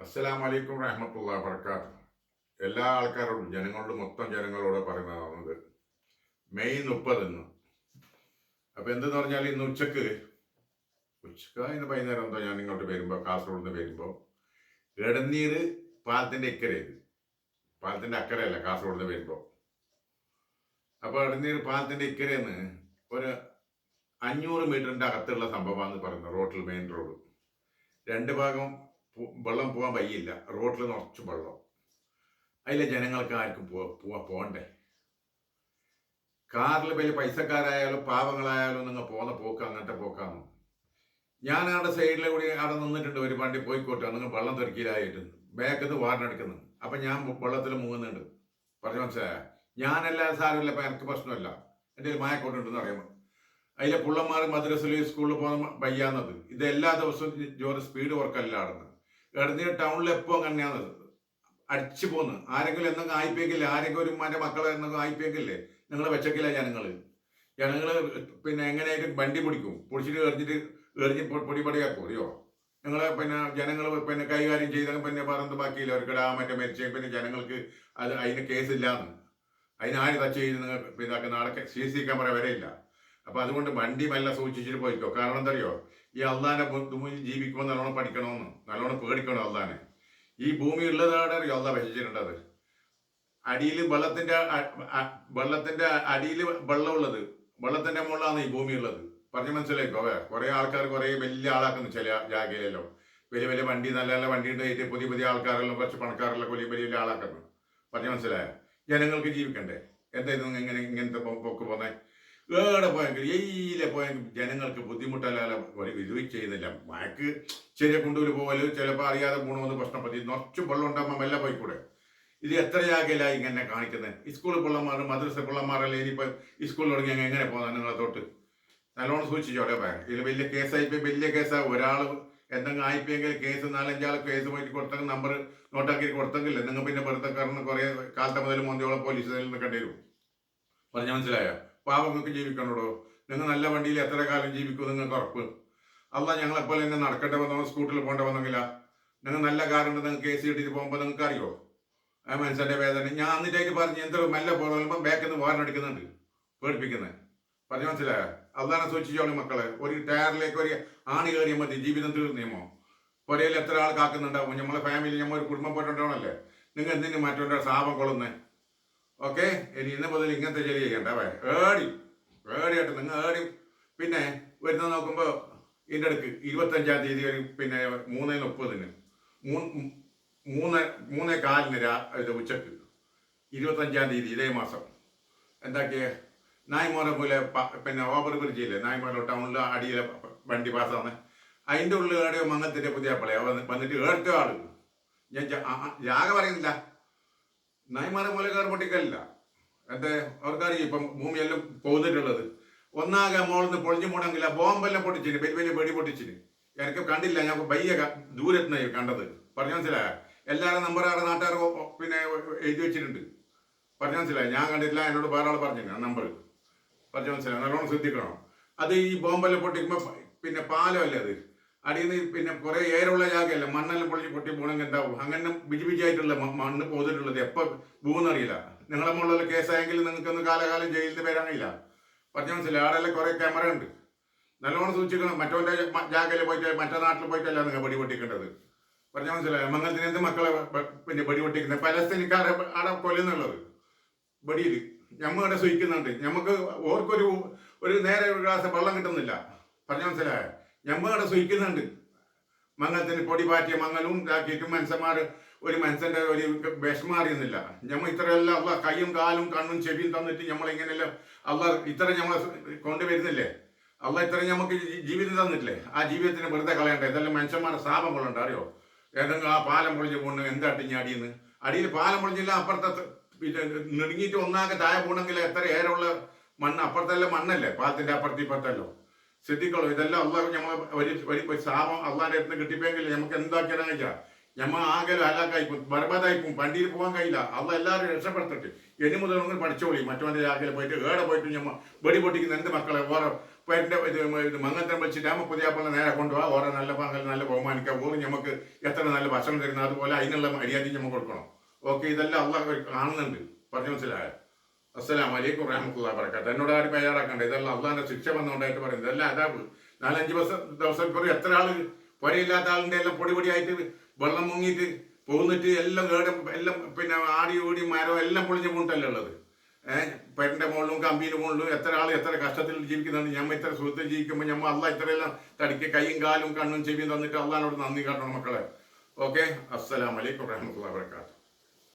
അസ്സലാമു അലൈക്കും റഹ്മത്തുള്ളാഹി വബറകാത്ത്. എല്ലാ ആൾക്കാരോടും മൊത്തം ജനങ്ങളോട് പറയുന്നതാണത്. മെയ് 30 ഇന്ന്. അപ്പോൾ എന്തെന്ന് പറഞ്ഞാൽ ഇന്ന് ഉച്ചക്ക് ഇന്ന് വൈകുന്നേരം എന്തോ ഞാൻ ഇങ്ങോട്ട് വരുമ്പോൾ കാസർഗോഡ് നിന്ന് വരുമ്പോൾ എടനീർ പാലത്തിൻ്റെ ഇക്കരയത്, പാലത്തിൻ്റെ അക്കരയല്ല, കാസർഗോഡ് നിന്ന് വരുമ്പോൾ. അപ്പോൾ എടനീർ പാലത്തിൻ്റെ ഇക്കരയെന്ന് ഒരു 500 മീറ്ററിൻ്റെ അകത്തുള്ള സംഭവമാണെന്ന് പറയുന്നത്. റോഡിൽ, മെയിൻ റോഡ് രണ്ട് ഭാഗം വെള്ളം പോകാൻ വയ്യില്ല, റോഡിൽ നിറച്ച് വെള്ളം. അതിലെ ജനങ്ങൾക്ക് ആർക്കും പോകണ്ടേ? കാറിൽ വലിയ പൈസക്കാരായാലും പാവങ്ങളായാലും നിങ്ങൾ പോകുന്ന പോക്ക് അങ്ങനത്തെ പോക്കാണ്. ഞാൻ അവിടെ സൈഡിലെ കൂടി അവിടെ നിന്നിട്ടുണ്ട്, ഒരു വണ്ടി പോയിക്കോട്ടെ, നിങ്ങൾ വെള്ളം തെറിക്കലായിട്ട് ബാക്കിൽ നിന്ന് വാറിനടിക്കുന്നു. അപ്പം ഞാൻ വെള്ളത്തിൽ മുങ്ങുന്നുണ്ട്. പറഞ്ഞു മനസ്സിലായ? ഞാനല്ല സാരമില്ല, ഇപ്പം എനിക്ക് പ്രശ്നമില്ല, എൻ്റെ ഒരു മായക്കോട്ടുണ്ടെന്ന് അറിയാമോ. അതിലെ പുള്ളന്മാർ മദ്രസയിൽ സ്കൂളിൽ പോകുന്ന വയ്യാന്നത്. ഇത് എല്ലാ ദിവസവും ജോലി സ്പീഡ് വർക്കല്ല ആടുന്നത്. എടനീർ ടൗണിൽ എപ്പോൾ അങ്ങനെയാണത് അടിച്ചു പോന്ന്. ആരെങ്കിലും എന്തെങ്കിലും ആയിപ്പോയെങ്കിലേ, ആരെങ്കിലും ഒരു മറ്റേ മക്കളെ എന്തെങ്കിലും ആയിപ്പോയെങ്കിലേ നിങ്ങൾ വെച്ചക്കില്ല ജനങ്ങൾ. പിന്നെ എങ്ങനെയായിട്ട് വണ്ടി പിടിക്കും, പൊടിച്ചിട്ട് എറിഞ്ഞ് പൊടിപടിയാക്കും. അറിയോ നിങ്ങളെ? പിന്നെ ജനങ്ങൾ പിന്നെ കൈകാര്യം ചെയ്താൽ പിന്നെ പറഞ്ഞത് ബാക്കിയില്ല. അവർക്കിടെ മറ്റേ മരിച്ച പിന്നെ ജനങ്ങൾക്ക് അതിന് കേസില്ലാന്ന്, അതിനാര് ടച്ച് ചെയ്ത് നിങ്ങൾ പിന്നെ നാളെ CC ക്യാമറ വരെ ഇല്ല. അപ്പം അതുകൊണ്ട് വണ്ടി മെല്ലെ സൂക്ഷിച്ചിട്ട് പോയിക്കോ. കാരണം എന്താ അറിയോ, ഈ അള്ളാനെ ജീവിക്കുമ്പോൾ നല്ലോണം പഠിക്കണമെന്ന്, നല്ലോണം പേടിക്കണം അള്ളാനെ. ഈ ഭൂമി ഉള്ളതാണ് അറിയോ അള്ളാഹ് വെച്ചിട്ടുണ്ടത്. അടിയിൽ വെള്ളത്തിന്റെ അടിയിൽ വെള്ളമുള്ളത്, വെള്ളത്തിന്റെ മുകളിലാണ് ഈ ഭൂമി ഉള്ളത്. പറഞ്ഞ് മനസ്സിലാക്കോ? കുറെ ആൾക്കാർ കുറെ വലിയ ആളാക്കുന്നു ചില ജാഗയിലല്ലോ. വലിയ വലിയ വണ്ടി, നല്ല നല്ല വണ്ടി ഉണ്ടായിട്ട് പുതിയ ആൾക്കാരെല്ലാം, കുറച്ച് പണക്കാരെല്ലാം വലിയ ആളാക്കുന്നു. പറഞ്ഞ് മനസ്സിലായ? ജനങ്ങൾക്ക് ജീവിക്കണ്ടേ? എന്തായിരുന്നു ഇങ്ങനത്തെ പോക്ക് പോന്നെ? ഏടെ പോയെങ്കിൽ എയിലെ പോയെങ്കിൽ ജനങ്ങൾക്ക് ബുദ്ധിമുട്ടല്ലാതെ ഇത് ചെയ്യുന്നില്ല. മഴക്ക് ചെറിയ കൊണ്ടുപോയി പോകല്, ചിലപ്പോൾ അറിയാതെ പോകണമെന്ന് പ്രശ്നപ്പറ്റി നിറച്ചും വെള്ളം ഉണ്ടാകുമ്പോൾ മെല്ലെ പോയിക്കൂടെ? ഇത് എത്രയാകല ഇങ്ങനെ കാണിക്കുന്നത്? സ്കൂളിൽ പിള്ളമാർ, മദ്രസ പിള്ളമാരല്ലേ ഇനിയിപ്പോൾ ഈ സ്കൂളിൽ തുടങ്ങി എങ്ങനെ പോകുന്നത്? നിങ്ങളെ തൊട്ട് നല്ലോണം സൂക്ഷിച്ചോടെ. ഇതിൽ വലിയ കേസായിപ്പോയി, വലിയ കേസാണ്. ഒരാൾ എന്തെങ്കിലും ആയിപ്പോയെങ്കിൽ കേസ് 4-5 കേസ് പോയിട്ട് കൊടുത്തെങ്കിൽ നമ്പർ നോട്ടാക്കി കൊടുത്തെങ്കിലേ നിങ്ങൾ പിന്നെ വെറുതെ കാരണം കുറേ കാലത്തെ മുതൽ മോന്തിയോളം പോലീസ് നിൽക്കേണ്ടി വരും. പറഞ്ഞാൽ മനസ്സിലായോ? പാവങ്ങൾക്ക് ജീവിക്കണോടോ. നിങ്ങൾ നല്ല വണ്ടിയിൽ എത്ര കാലം ജീവിക്കും നിങ്ങൾക്ക് ഉറപ്പ്? അല്ല ഞങ്ങളെപ്പോലെ തന്നെ നടക്കേണ്ട വന്നോ, സ്കൂട്ടറിൽ പോകേണ്ട വന്നെങ്കില? നിങ്ങൾ നല്ല കാറുണ്ട്, നിങ്ങൾക്ക് AC ഇട്ടിട്ട് പോകുമ്പോൾ നിങ്ങൾക്ക് അറിയോ ആ മനുഷ്യന്റെ വേദന? ഞാൻ എന്നിട്ടായിട്ട് പറഞ്ഞ് എന്തോ മെല്ലെ പോകുമ്പോൾ ബാക്കിൽ നിന്ന് വാറിനടിക്കുന്നുണ്ട്, പേടിപ്പിക്കുന്നത്. പറഞ്ഞു മനസ്സിലായോ? അള്ളാനെ സൂക്ഷിച്ചോളി മക്കളെ. ഒരു ടയറിലേക്ക് ഒരു ആണി കയറിയാൽ മതി, ജീവിതം തീർന്നിയമോ. പുരയിൽ എത്ര ആൾ കാക്കുന്നുണ്ടാവും? നമ്മളെ ഫാമിലി, നമ്മൾ ഒരു കുടുംബം പോയിട്ടുണ്ടാവണല്ലേ. നിങ്ങൾ എന്തിനു മറ്റൊരു സാപം കൊള്ളുന്നേ? ഓക്കെ, ഇനി ഇന്ന് മുതൽ ഇങ്ങനത്തെ ജോലി ചെയ്യണ്ട. ഏടിയായിട്ട് നിങ്ങൾ ഏടി. പിന്നെ വരുന്ന നോക്കുമ്പോൾ ഇതിൻ്റെ അടുക്ക് 25-ാം തീയതി ഒരു പിന്നെ 3:30 3:4 ഉച്ചക്ക് 25-ാം തീയതി ഇതേ മാസം എന്താക്കിയ നായ്മോനെ പോലെ പിന്നെ ഓവർ ബ്രിഡ്ജില്ലേ, നായ്മോല ടൗണിൽ അടിയിലെ വണ്ടി പാസ്സാണ്. അതിൻ്റെ ഉള്ളിൽ ഏടെയോ മങ്ങത്തിൻ്റെ പുതിയ പളയ വന്നിട്ട് ഏഴത്തെ ആള്. ഞാൻ ജാഗ പറയുന്നില്ല, നായ്മാരെ പോലെ കയറി പൊട്ടിക്കലില്ല. എൻ്റെ അവർക്കറിയാം ഇപ്പം ഭൂമിയെല്ലാം പോന്നിട്ടുള്ളത്. ഒന്നാകെ മോളിന്ന് പൊളിഞ്ഞു പോണെങ്കിൽ ബോംബെല്ലാം പൊട്ടിച്ചിന്, വലിയ വെടി പൊട്ടിച്ചിന്. എനിക്ക് കണ്ടില്ല, ഞാൻ ബയ്യ ദൂരത്തുനിന്ന് കണ്ടത്. പറഞ്ഞു മനസ്സിലായ? എല്ലാവരും നമ്പറാറ് നാട്ടുകാർ പിന്നെ എഴുതി വെച്ചിട്ടുണ്ട്. പറഞ്ഞു മനസ്സിലായി? ഞാൻ കണ്ടില്ല, എന്നോട് വേറെ ആൾ പറഞ്ഞില്ല നമ്പർ. പറഞ്ഞു മനസ്സിലായി? നല്ലോണം ശ്രദ്ധിക്കണം. അത് ഈ ബോംബെല്ലാം പൊട്ടിക്കുമ്പോൾ പിന്നെ പാലമല്ലേ അത്, അടിയിൽ നിന്ന് പിന്നെ കുറേ ഏരമുള്ള ജാഗയല്ല, മണ്ണെല്ലാം പൊട്ടി പോകണമെങ്കിൽ എന്താവും? അങ്ങനെ ബിജിബിജിയായിട്ടുള്ള മണ്ണ് പോന്നിട്ടുള്ളത് എപ്പോൾ പോകുന്നറിയില്ല. നിങ്ങളെ മുകളിലുള്ള കേസായെങ്കിൽ നിങ്ങൾക്കൊന്ന് കാലകാലം ജയിലിൽ വരാൻ കഴിയില്ല. പറഞ്ഞു മനസ്സിലായി? ആടെല്ലാം കുറേ ക്യാമറ ഉണ്ട്, നല്ലോണം സൂക്ഷിക്കണം. മറ്റവൻ്റെ ജാഗയിൽ പോയിട്ട് മറ്റേ നാട്ടിൽ പോയിട്ടല്ല നിങ്ങൾ വെടി പൊട്ടിക്കേണ്ടത്. പറഞ്ഞു മനസ്സിലായി? മംഗലത്തിന് എന്ത് മക്കളെ പിന്നെ വെടി പൊട്ടിക്കുന്നത്? പലസ്തീനിക്കാരെ ആടെ കൊല്ലുന്നുള്ളത് വെടിയിൽ. ഞമ്മടെ സൂക്ഷിക്കുന്നുണ്ട്. നമുക്ക് ഓർക്കൊരു നേരെ ഒരു ഗ്ലാസ് വെള്ളം കിട്ടുന്നില്ല. പറഞ്ഞു മനസ്സിലായ? ഞമ്മടെ സൂക്ഷിക്കുന്നുണ്ട്. മംഗലത്തിന് പൊടി പാറ്റിയ മംഗലും ഇതാക്കിയിട്ടും മനുഷ്യന്മാർ ഒരു മനുഷ്യന്റെ ഒരു വിഷമം അറിയുന്നില്ല. ഞമ്മ ഇത്രയെല്ലാം അള്ള കൈയും കാലും കണ്ണും ചെവിയും തന്നിട്ട് നമ്മളിങ്ങനെയെല്ലാം അള്ള ഇത്ര ഞമ്മളെ കൊണ്ടുവരുന്നില്ലേ? അള്ള ഇത്ര നമുക്ക് ജീവിതം തന്നിട്ടില്ലേ? ആ ജീവിതത്തിന് വെറുതെ കളയണ്ട. ഇതെല്ലാം മനുഷ്യന്മാരുടെ ശാപങ്ങളുണ്ട്, അറിയോ? ഏതെങ്കിലും ആ പാലം പൊളിഞ്ഞ് പോകണം, എന്താട്ടിഞ്ഞ അടിയെന്ന്. അടിയിൽ പാലം പൊളിഞ്ഞില്ല, അപ്പുറത്തെ പിന്നെ നെടുങ്ങിയിട്ട് ഒന്നാകെ താഴെ പോകണമെങ്കിൽ എത്ര ഏരമുള്ള മണ്ണ്, അപ്പുറത്തെല്ലാം മണ്ണല്ലേ, പാലത്തിന്റെ ഇപ്പുറത്തല്ലോ. ശ്രദ്ധിക്കോളൂ. ഇതെല്ലാം അള്ളാഹ് നമ്മൾ ഒരു ശാപം അള്ളാന്റെ അടുത്ത് കിട്ടിപ്പോയെങ്കിൽ നമുക്ക് എന്താക്കിയാലും കഴിക്കാം. ഞമ്മ ആകെ ഹലാക്കായിപ്പോ ബർബാദായിപ്പോ, വണ്ടിയിൽ പോകാൻ കഴിയില്ല. അള്ളാഹ് എല്ലാവരും രക്ഷപ്പെടുത്തിട്ട് ഇനി മുതൽ ഒന്ന് പഠിച്ചോളി. മറ്റവന്റെ ആകെ പോയിട്ട് ഏടെ പോയിട്ട് ഞമ്മ വെടി പൊട്ടിക്കുന്ന എന്ത് മക്കളെ ഓരോ പേരൻ്റെ ഇത് മങ്ങത്തരം വിളിച്ചിട്ട് നമ്മൾ പുതിയാപ്പിളെ നേരെ കൊണ്ടുപോകാം, ഓരോ നല്ല പങ്കൽ നല്ല ബഹുമാനിക്കാം, ഓറ് നമുക്ക് എത്ര നല്ല ഭക്ഷണം തരുന്ന അതുപോലെ അതിനുള്ള മര്യാദ നമുക്ക് കൊടുക്കണം. ഓക്കെ, ഇതെല്ലാം അള്ളാഹ് കാണുന്നുണ്ട്. പറഞ്ഞു മനസ്സിലായോ? അസ്സലാമു അലൈക്കും വറഹ്മത്തുള്ളാഹി വബറകാതുഹു. എന്നോട് ആരും ബേജാറാക്കണ്ട, ഇതെല്ലാം അള്ളാഹിന്റെ ശിക്ഷ വന്നുകൊണ്ടായിട്ട് പറയുന്നത്. ഇതെല്ലാം അതാബ്. 4-5 ദിവസം ഇപ്പോൾ എത്ര ആള് പുരയില്ലാത്ത ആളിൻ്റെ എല്ലാം പൊടിയായിട്ട് വെള്ളം മുങ്ങിയിട്ട് പോകുന്നിട്ട് എല്ലാം എല്ലാം പിന്നെ ആടി ഓടി മരം എല്ലാം പൊളിഞ്ഞ് വീണിട്ടല്ലേ ഉള്ളത്. പെരൻ്റെ മുകളിലും കമ്പിൻ്റെ മുകളിലും എത്ര ആൾ എത്ര കഷ്ടത്തിൽ ജീവിക്കുന്നുണ്ട്. ഞമ്മ ഇത്ര സുഖത്തിൽ ജീവിക്കുമ്പോൾ ഞമ്മ അള്ളാഹ് ഇത്രയെല്ലാം തടിക്ക് കൈയും കാലും കണ്ണും ചെവിയും തന്നിട്ട് അള്ളാഹിനോട് നന്ദി കാട്ടണം മക്കളെ. ഓക്കെ, അസ്സലാമു അലൈക്കും വറഹ്മത്തുള്ളാഹി വബറകാതുഹു.